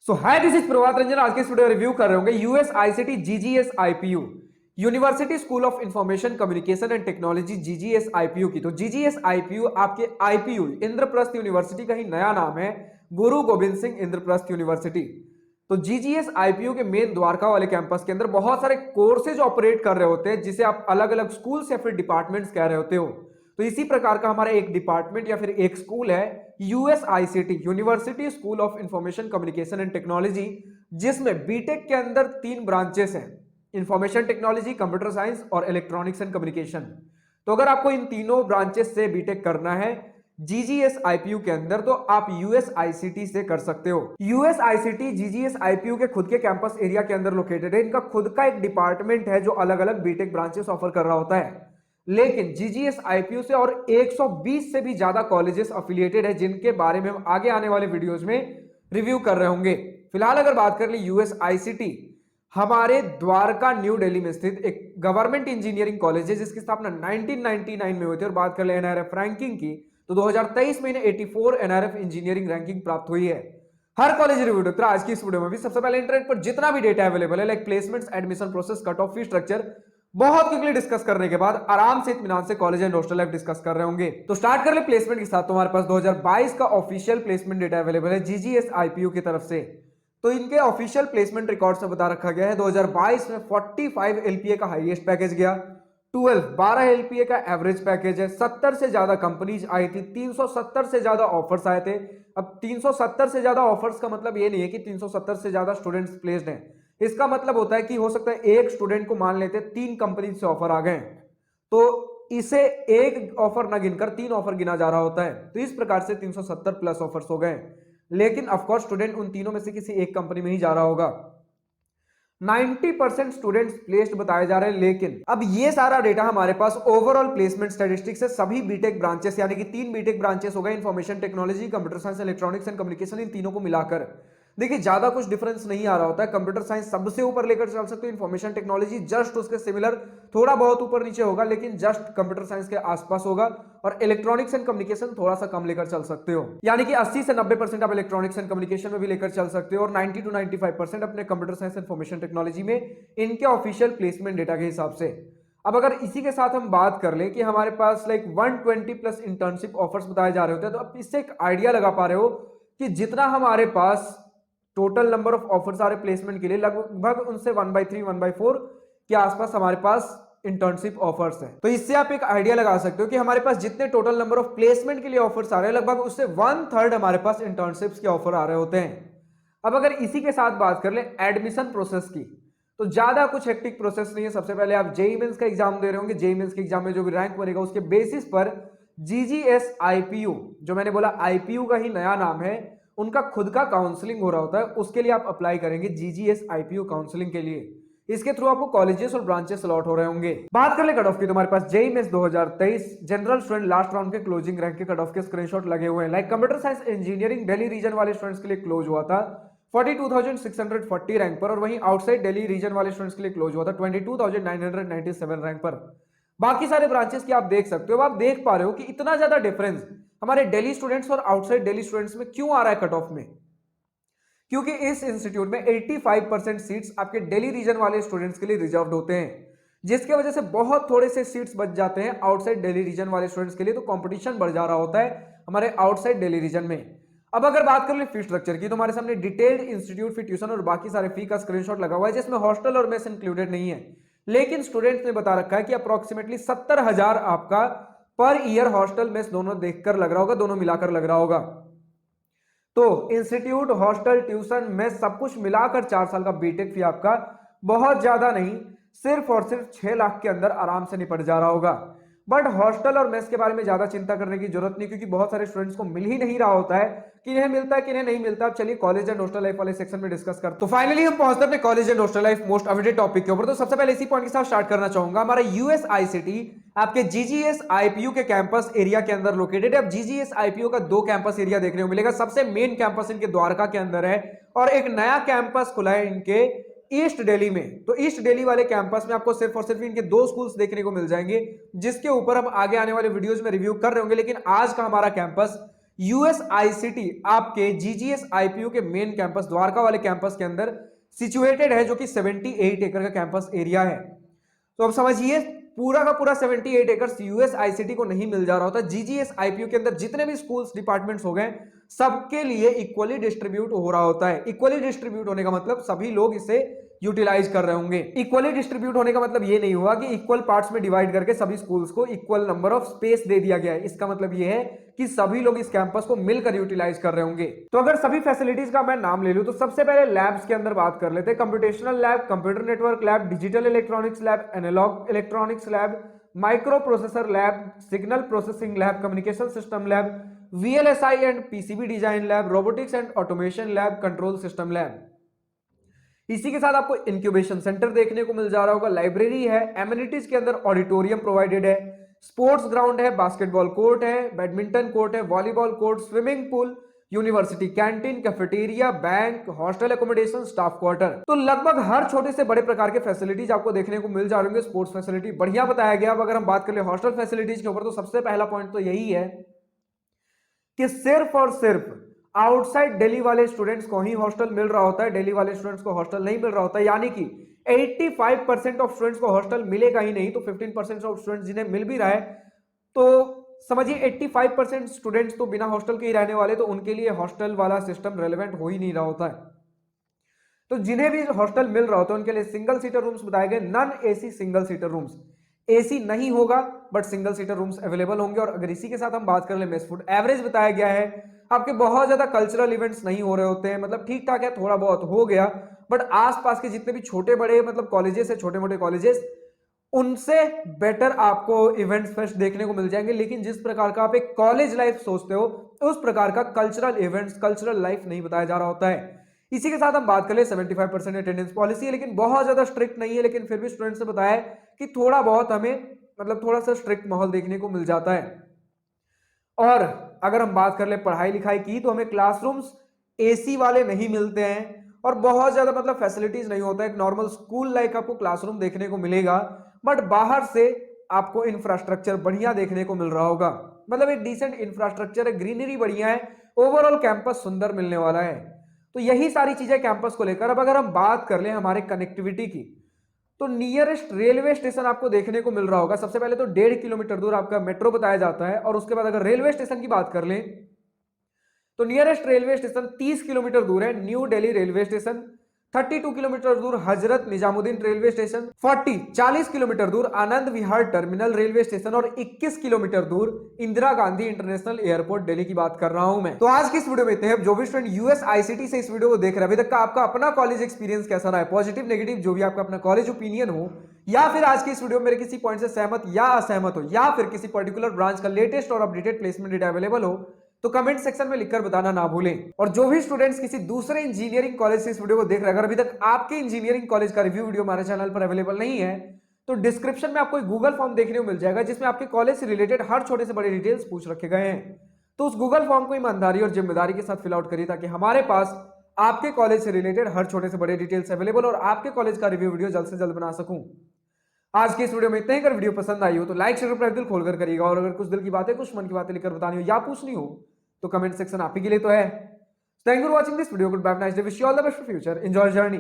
So hi, this is Prabhat Ranjan. आज के इस वीडियो रिव्यू कर रहे होंगे US ICT GGS IPU university school of information communication and technology GGS IPU की। तो जीजीएस आईपीयू आपके आईपीयू इंद्रप्रस्थ यूनिवर्सिटी का ही नया नाम है, गुरु गोविंद सिंह इंद्रप्रस्थ यूनिवर्सिटी। तो जीजीएस आईपीयू के मेन द्वारका वाले कैंपस के अंदर बहुत सारे कोर्सेज ऑपरेट कर रहे होते हैं, जिसे आप अलग अलग स्कूल्स या फिर डिपार्टमेंट्स कह रहे होते हो। तो इसी प्रकार का हमारा एक डिपार्टमेंट या फिर एक स्कूल है USICT, university school of information communication and technology, जिसमें बीटेक के अंदर 3 ब्रांचेस हैं, इंफॉर्मेशन टेक्नोलॉजी, कंप्यूटर साइंस और इलेक्ट्रॉनिक्स एंड कम्युनिकेशन। तो अगर आपको इन तीनों ब्रांचेस से बीटेक करना है जीजीएस आईपीयू के अंदर, तो आप यूएसआईसीटी से कर सकते हो। यूएसआईसीटी जीजीएस आईपीयू के खुद के कैंपस एरिया के अंदर लोकेटेड है। इनका खुद का एक डिपार्टमेंट है जो अलग अलग बीटेक ब्रांचेस ऑफर कर रहा होता है। लेकिन जीजीएस आईपीयू से और 120 से भी ज्यादा कॉलेजेस अफिलिएटेड है, जिनके बारे में हम आगे आने वाले वीडियोस में रिव्यू कर रहे होंगे। फिलहाल अगर बात कर ले यूएस आईसीटी, हमारे द्वारका न्यू दिल्ली में स्थित एक गवर्नमेंट इंजीनियरिंग कॉलेज है, जिसकी स्थापना 1999 में हुई थी। और बात कर ले एनआरएफ रैंकिंग की, तो 2023 में इन्हें 84 एनआरएफ इंजीनियरिंग रैंकिंग प्राप्त हुई है। हर कॉलेज रिव्यू डॉक्टर आज की इस वीडियो में भी सबसे पहले इंटरनेट पर जितना भी डेटा अवेलेबल है, like placements, admission process, cut off fee structure, बहुत क्विकली डिस्कस करने के बाद आराम से इत्मीनान से college and hostel life discuss कर रहे होंगे। तो स्टार्ट कर ले प्लेसमेंट के साथ। तुम्हारे पास 2022 का ऑफिशियल प्लेसमेंट डेटा अवेलेबल है जीजीएस आईपीयू की तरफ से। तो इनके ऑफिशियल प्लेसमेंट रिकॉर्ड्स में बता रखा गया है 2022 में 45 एलपीए का हाईएस्ट पैकेज गया, 12 एलपीए का एवरेज पैकेज है, 70 से ज्यादा कंपनीज आई थी, 370 से ज्यादा ऑफर्स आए थे। अब 370 से ज्यादा ऑफर्स का मतलब ये नहीं है कि 370 से ज्यादा स्टूडेंट्स प्लेस्ड हैं। इसका मतलब होता है कि हो सकता है एक स्टूडेंट को मान लेते 3 कंपनी से ऑफर आ गए, तो इसे एक ऑफर ना गिनकर 3 ऑफर गिना जा रहा होता है। तो इस प्रकार से 370 प्लस ऑफर्स हो गए। लेकिन ऑफकोर्स स्टूडेंट उन तीनों में से किसी एक कंपनी में ही जा रहा होगा। 90% स्टूडेंट्स प्लेस्ड बताए जा रहे हैं। लेकिन अब ये सारा डेटा हमारे पास ओवरऑल प्लेसमेंट स्टैटिस्टिक्स है, सभी बीटेक ब्रांचेस यानी कि 3 बीटेक ब्रांचेस हो गए, information technology, computer science, electronics and communication, इन तीनों को मिलाकर। देखिए ज्यादा कुछ डिफरेंस नहीं आ रहा होता है। कंप्यूटर साइंस सबसे ऊपर लेकर चल सकते हो, इन्फॉर्मेशन टेक्नोलॉजी जस्ट उसके सिमिलर, थोड़ा बहुत ऊपर नीचे होगा, लेकिन जस्ट कंप्यूटर साइंस के आसपास होगा। और इलेक्ट्रॉनिक्स एंड कम्युनिकेशन थोड़ा सा कम लेकर चल सकते हो, यानी कि 80 से 90% आप इलेक्ट्रॉनिक्स एंड कम्युनिकेशन में भी लेकर चल सकते हो, और 90 टू 95% अपने कंप्यूटर साइंस इन्फॉर्मेशन टेक्नोलॉजी में, इनके ऑफिशियल प्लेसमेंट डेटा के हिसाब से। अब अगर इसी के साथ हम बात कर ले कि हमारे पास लाइक 120 प्लस इंटर्नशिप ऑफर्स बताए जा रहे होते हैं, तो अब इससे एक आइडिया लगा पा रहे हो कि जितना हमारे पास टोटल नंबर ऑफ ऑफर्स आ रहे प्लेसमेंट के लिए, लगभग उनसे 1/3 1/4 के आसपास हमारे पास इंटर्नशिप ऑफर्स हैं। तो इससे आप एक आइडिया लगा सकते हो कि हमारे पास जितने टोटल नंबर ऑफ प्लेसमेंट के लिए ऑफर्स आ रहे हैं, लगभग उससे 1/3 हमारे पास इंटर्नशिप्स के ऑफर आ रहे होते हैं। अब अगर इसी के साथ बात कर ले एडमिशन प्रोसेस की, तो ज्यादा कुछ हेक्टिक प्रोसेस नहीं है। सबसे पहले आप जेईई मेंस का एग्जाम दे रहे होंगे, जेईई मेंस के एग्जाम में जो भी रैंक बनेगा उसके बेसिस पर जीजीएस आईपीयू, जो मैंने बोला आईपीयू का ही नया नाम है, उनका खुद का काउंसलिंग हो रहा होता है। उसके लिए आप अप्लाई करेंगे जीजीएस आईपीयू काउंसलिंग के लिए। इसके थ्रू आपको कॉलेजेस और ब्रांचेस अलॉट हो रहे होंगे। बात कर ले कट ऑफ की, तुम्हारे पास JEE Mains 2023 general student last round के क्लोजिंग रैंक के कट ऑफ के स्क्रीनशॉट लगे हुए हैं। Like computer science engineering Delhi region वाले स्टूडेंट्स के लिए क्लोज हुआ था 42,640 रैंक पर, और वहीं आउटसाइड दिल्ली रीजन वाले स्टूडेंट्स के लिए क्लोज हुआ था 22,997 रैंक पर। बाकी सारे ब्रांचेस की आप देख सकते हो। आप देख पा रहे हो कि इतना ज्यादा डिफरेंस हमारे दिल्ली स्टूडेंट्स और आउटसाइड दिल्ली स्टूडेंट्स में क्यों आ रहा है कट ऑफ में? क्योंकि इस इंस्टीट्यूट में 85% सीट्स आपके दिल्ली रीजन वाले स्टूडेंट्स के लिए रिजर्व्ड होते हैं, जिसके वजह से बहुत थोड़े से सीट्स बच जाते हैं आउटसाइड दिल्ली रीजन वाले स्टूडेंट्स के लिए। तो कंपटीशन बढ़ जा रहा होता है हमारे आउटसाइड दिल्ली रीजन में। अब अगर बात कर ले फी स्ट्रक्चर की, तो हमारे सामने डिटेल्ड इंस्टीट्यूट फी, ट्यूशन और बाकी सारे फी का स्क्रीनशॉट लगा हुआ है, जिसमें हॉस्टल और मेस इंक्लूडेड नहीं है। लेकिन स्टूडेंट्स ने बता रखा है कि अप्रोक्सीमेटली 70,000 आपका पर ईयर हॉस्टल मेस दोनों देखकर लग रहा होगा, दोनों मिलाकर लग रहा होगा। तो इंस्टीट्यूट, हॉस्टल, ट्यूशन, मेस सब कुछ मिलाकर 4 साल का बीटेक फी आपका बहुत ज्यादा नहीं, सिर्फ और सिर्फ 6 लाख के अंदर आराम से निपट जा रहा होगा। बट हॉस्टल और मेस के बारे में ज्यादा चिंता करने की जरूरत नहीं, क्योंकि बहुत सारे स्टूडेंट्स को मिल ही नहीं रहा होता है कि इन्हें मिलता है कि इन्हें नहीं मिलता। अब चलिए कॉलेज एंड हॉस्टल लाइफ वाले सेक्शन में डिस्कस करते हैं। तो फाइनली हम पहुंचते हैं अपने college and hostel life most awaited topic के ऊपर। तो सबसे पहले इसी पॉइंट के साथ स्टार्ट करना चाहूंगा। हमारा यूएसआईसीटी आपके जीजीएस आईपीयू के कैंपस एरिया के अंदर लोकेटेड है। अब जीजीएस आईपीयू का 2 कैंपस एरिया देखने को मिलेगा। सबसे मेन कैंपस इनके द्वारका के अंदर है, और एक नया कैंपस खुला है इनके ईस्ट दिल्ली में। तो ईस्ट दिल्ली वाले कैंपस में आपको सिर्फ और सिर्फ इनके 2 स्कूल्स देखने को मिल जाएंगे, जिसके ऊपर हम आगे आने वाले वीडियोस में रिव्यू कर रहे होंगे। लेकिन आज का हमारा कैंपस यूएसआईसीटी आपके जीजीएस आईपीयू के मेन कैंपस द्वारका वाले कैंपस के अंदर सिचुएटेड है, जो कि 78 एकड़ का कैंपस एरिया है। तो अब समझिए पूरा का पूरा 78 एकड़ यूएसआईसीटी को नहीं मिल जा रहा होता। जीजीएस आईपीयू के अंदर जितने भी स्कूल्स डिपार्टमेंट्स हो गए सबके लिए इक्वली डिस्ट्रीब्यूट हो रहा होता है। इक्वली डिस्ट्रीब्यूट होने का मतलब सभी लोग इसे यूटिलाइज कर रहे होंगे। इक्वली डिस्ट्रीब्यूट होने का मतलब ये नहीं हुआ कि इक्वल पार्ट्स में डिवाइड करके सभी स्कूल्स को इक्वल नंबर ऑफ स्पेस दे दिया गया है। इसका मतलब ये है कि सभी लोग इस कैंपस को मिलकर यूटिलाइज कर रहे होंगे। तो अगर सभी फैसिलिटीज का मैं नाम ले लूं तो सबसे पहले लैब्स के अंदर बात कर लेते हैं। Computational lab, computer network lab, digital electronics lab, analogue electronics lab, microprocessor lab, signal processing lab, communication system lab, VLSI and PCB design lab, robotics and automation lab, control system lab. इसी के साथ आपको incubation centre देखने को मिल जा रहा होगा, library है, एमिनिटीज के अंदर ऑडिटोरियम प्रोवाइडेड है, स्पोर्ट्स ग्राउंड है, बास्केटबॉल कोर्ट है, बैडमिंटन कोर्ट है, volleyball court, swimming pool, university canteen, cafeteria, bank, hostel accommodation, staff quarter. तो लगभग हर छोटे से बड़े प्रकार के फैसिलिटीज आपको देखने को मिल जा रहे होंगे। स्पोर्ट्स फैसिलिटी बढ़िया बताया गया। अब अगर हम बात कर ले हॉस्टल फैसिलिटीज के ऊपर तो सबसे पहला पॉइंट तो यही है कि सिर्फ और सिर्फ आउटसाइड दिल्ली वाले स्टूडेंट्स को ही हॉस्टल मिल रहा होता है, दिल्ली वाले स्टूडेंट्स को हॉस्टल नहीं मिल रहा होता है। यानी कि 85% ऑफ स्टूडेंट्स को हॉस्टल मिलेगा ही नहीं, तो 15% ऑफ स्टूडेंट्स जिन्हें मिल भी रहा है तो समझिए 85% स्टूडेंट्स तो बिना हॉस्टल के ही रहने वाले, तो उनके लिए हॉस्टल वाला सिस्टम रेलेवेंट हो ही नहीं रहा होता है। तो जिन्हें भी हॉस्टल मिल रहा होता है उनके लिए सिंगल सीटर रूम्स बताए गए, non AC single seater rooms. AC नहीं होगा but single seater rooms available होंगे। और अगर इसी के साथ हम बात कर ले मेस फूड एवरेज बताया गया है। आपके बहुत ज्यादा कल्चरल इवेंट्स नहीं हो रहे होते हैं, मतलब ठीक ठाक है, थोड़ा बहुत हो गया, बट आसपास के जितने भी छोटे बड़े मतलब कॉलेजेस है, छोटे मोटे कॉलेजेस, उनसे बेटर आपको इवेंट्स फेस्ट देखने को मिल जाएंगे। लेकिन जिस प्रकार का आप एक कॉलेज लाइफ सोचते हो उस प्रकार का कल्चरल इवेंट्स, कल्चरल लाइफ नहीं बताया जा रहा होता है। इसी के साथ हम बात करें 75% अटेंडेंस पॉलिसी है, लेकिन बहुत ज्यादा स्ट्रिक्ट नहीं है, लेकिन फिर भी स्टूडेंट्स ने बताया कि थोड़ा बहुत हमें मतलब थोड़ा सा स्ट्रिक्ट माहौल देखने को मिल जाता है। और अगर हम बात कर ले पढ़ाई लिखाई की तो हमें क्लासरूम्स एसी वाले नहीं मिलते हैं और बहुत ज्यादा मतलब फैसिलिटीज नहीं होता है। एक नॉर्मल स्कूल लाइक आपको क्लासरूम देखने को मिलेगा, बट बाहर से आपको इंफ्रास्ट्रक्चर बढ़िया देखने को मिल रहा होगा। मतलब एक डिसेंट इंफ्रास्ट्रक्चर है, ग्रीनरी बढ़िया है, ओवरऑल कैंपस सुंदर मिलने वाला है। तो यही सारी चीजें कैंपस को लेकर। अब अगर हम बात कर ले हमारे कनेक्टिविटी की तो नियरेस्ट रेलवे स्टेशन आपको देखने को मिल रहा होगा। सबसे पहले तो 1.5 किलोमीटर दूर आपका मेट्रो बताया जाता है, और उसके बाद अगर रेलवे स्टेशन की बात कर लें तो नियरेस्ट रेलवे स्टेशन 30 किलोमीटर दूर है, new Delhi railway station. 32 kilometre दूर Hazrat Nizamuddin railway station, 40 kilometre दूर Anand Vihar terminal railway station, और 21 किलोमीटर दूर इंदिरा गांधी इंटरनेशनल एयरपोर्ट दिल्ली की बात कर रहा हूं मैं। तो आज की इस वीडियो में इतने हैं। जो भी स्टूडेंट यूएसआईसीटी से इस वीडियो को देख रहे हैं, अभी तक का आपका अपना कॉलेज एक्सपीरियंस कैसा रहा है, पॉजिटिव नेगेटिव जो भी आपका अपना कॉलेज ओपिनियन हो, या फिर आज की इस वीडियो में मेरे किसी पॉइंट से सहमत या असहमत हो, या फिर किसी पर्टिकुलर ब्रांच का लेटेस्ट और अपडेटेड प्लेसमेंट डेटा अवेलेबल हो, तो कमेंट सेक्शन में लिखकर बताना ना भूलें। और जो भी स्टूडेंट्स किसी दूसरे इंजीनियरिंग कॉलेज से इस वीडियो को देख रहे हैं, अगर अभी तक आपके इंजीनियरिंग कॉलेज का रिव्यू वीडियो हमारे चैनल पर अवेलेबल नहीं है तो डिस्क्रिप्शन में आपको एक गूगल फॉर्म देखने को मिल जाएगा, जिसमें आपके कॉलेज से रिलेटेड हर छोटे से बड़े डिटेल्स पूछ रखे गए हैं। तो उस गूगल फॉर्म को ईमानदारी और जिम्मेदारी के साथ फिल आउट करिए, ताकि हमारे पास आपके कॉलेज से रिलेटेड हर छोटे से बड़े डिटेल्स अवेलेबल और आपके कॉलेज का रिव्यू वीडियो जल्द से जल्द बना सकूं। आज की इस वीडियो में इतना ही। अगर वीडियो पसंद आई हो तो लाइक शेयर और दिल खोलकर करिएगा, और अगर कुछ दिल की बातें, कुछ मन की बातें लेकर बतानी हो या पूछनी हो तो कमेंट सेक्शन आप ही के लिए तो है। Thank you for watching this video. Goodbye, nice day, wish you all the best for future, enjoy journey.